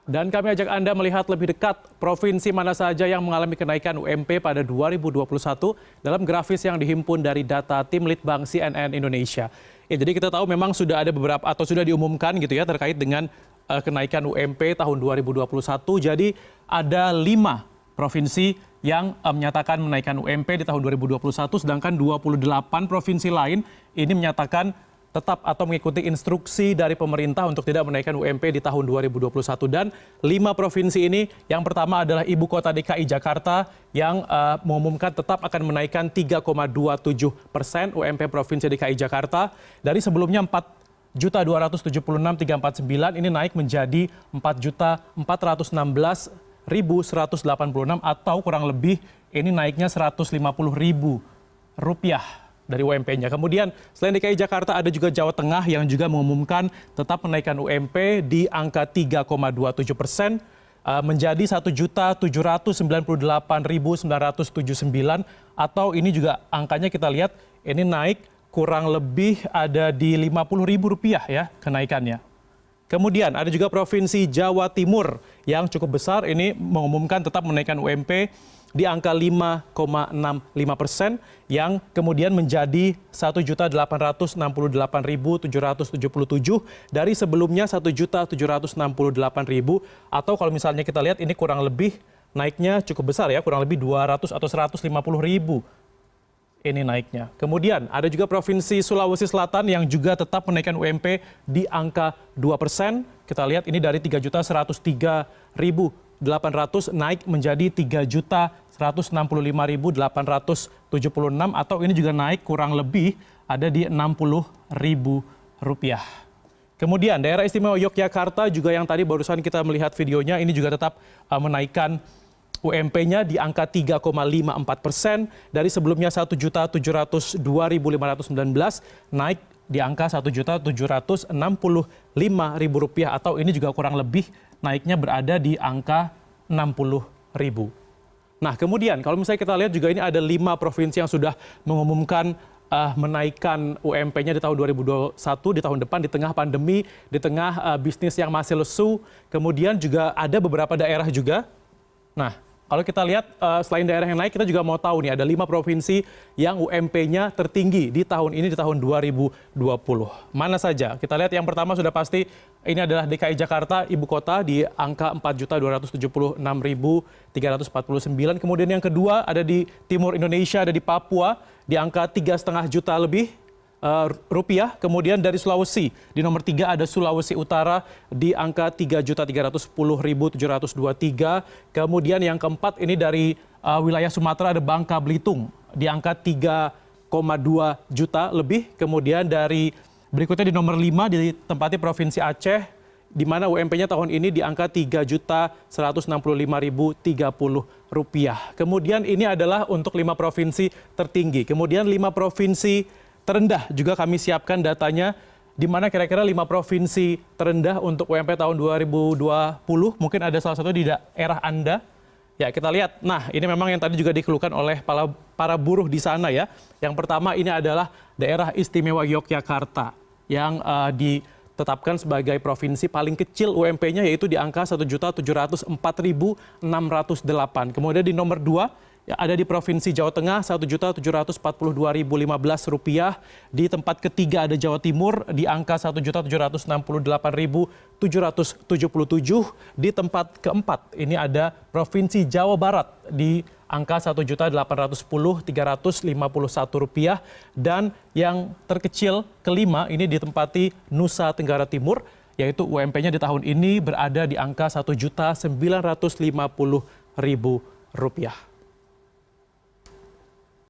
Dan kami ajak Anda melihat lebih dekat provinsi mana saja yang mengalami kenaikan UMP pada 2021 dalam grafis yang dihimpun dari data Tim Litbang CNN Indonesia. Ya, jadi kita tahu memang sudah ada beberapa atau sudah diumumkan gitu ya terkait dengan kenaikan UMP tahun 2021. Jadi ada 5 provinsi yang menyatakan menaikkan UMP di tahun 2021, sedangkan 28 provinsi lain ini menyatakan tetap atau mengikuti instruksi dari pemerintah untuk tidak menaikkan UMP di tahun 2021. Dan 5 provinsi ini, yang pertama adalah Ibu Kota DKI Jakarta yang mengumumkan tetap akan menaikkan 3,27% UMP Provinsi DKI Jakarta. Dari sebelumnya 4.276.349 ini naik menjadi 4.416.186 atau kurang lebih ini naiknya Rp150.000 dari UMP-nya. Kemudian selain DKI Jakarta ada juga Jawa Tengah yang juga mengumumkan tetap menaikkan UMP di angka 3,27% menjadi 1.798.979 atau ini juga angkanya kita lihat ini naik kurang lebih ada di Rp50.000 ya kenaikannya. Kemudian ada juga Provinsi Jawa Timur yang cukup besar ini mengumumkan tetap menaikkan UMP di angka 5,65% yang kemudian menjadi 1.868.777 dari sebelumnya 1.768.000 atau kalau misalnya kita lihat ini kurang lebih naiknya cukup besar ya, kurang lebih 200 atau 150.000 ini naiknya. Kemudian ada juga Provinsi Sulawesi Selatan yang juga tetap menaikkan UMP di angka 2%. Kita lihat ini dari 3.103.800 naik menjadi 3.165.876 atau ini juga naik kurang lebih ada di Rp60.000. Kemudian daerah istimewa Yogyakarta juga yang tadi barusan kita melihat videonya ini juga tetap menaikkan UMP-nya di angka 3,54% dari sebelumnya Rp1.702.519 naik di angka Rp1.765.000 atau ini juga kurang lebih naiknya berada di angka Rp60.000. Nah kemudian kalau misalnya kita lihat juga ini ada 5 provinsi yang sudah mengumumkan menaikkan UMP-nya di tahun 2021, di tahun depan, di tengah pandemi, di tengah bisnis yang masih lesu. Kemudian juga ada beberapa daerah juga. Nah kalau kita lihat selain daerah yang naik, kita juga mau tahu nih ada 5 provinsi yang UMP-nya tertinggi di tahun ini, di tahun 2020. Mana saja? Kita lihat yang pertama sudah pasti ini adalah DKI Jakarta, ibu kota di angka 4.276.349. Kemudian yang kedua ada di Timur Indonesia, ada di Papua di angka 3,5 juta lebih rupiah. Kemudian dari Sulawesi di nomor 3 ada Sulawesi Utara di angka 3.310.723. Kemudian yang keempat ini dari wilayah Sumatera ada Bangka Belitung di angka 3,2 juta lebih. Kemudian dari berikutnya di nomor 5 ditempati Provinsi Aceh di mana UMP-nya tahun ini di angka Rp3.165.030. Kemudian ini adalah untuk 5 provinsi tertinggi. Kemudian 5 provinsi terendah juga kami siapkan datanya di mana kira-kira 5 provinsi terendah untuk UMP tahun 2020. Mungkin ada salah satu di daerah Anda. Ya, kita lihat. Nah, ini memang yang tadi juga dikeluhkan oleh para buruh di sana ya. Yang pertama ini adalah daerah istimewa Yogyakarta yang ditetapkan sebagai provinsi paling kecil UMP-nya yaitu di angka 1.704.608. Kemudian di nomor 2 ada di Provinsi Jawa Tengah Rp1.742.015. Di tempat ketiga ada Jawa Timur di angka Rp1.768.777. Di tempat keempat ini ada Provinsi Jawa Barat di angka Rp1.810.351. Dan yang terkecil kelima ini ditempati Nusa Tenggara Timur yaitu UMP-nya di tahun ini berada di angka Rp1.950.000.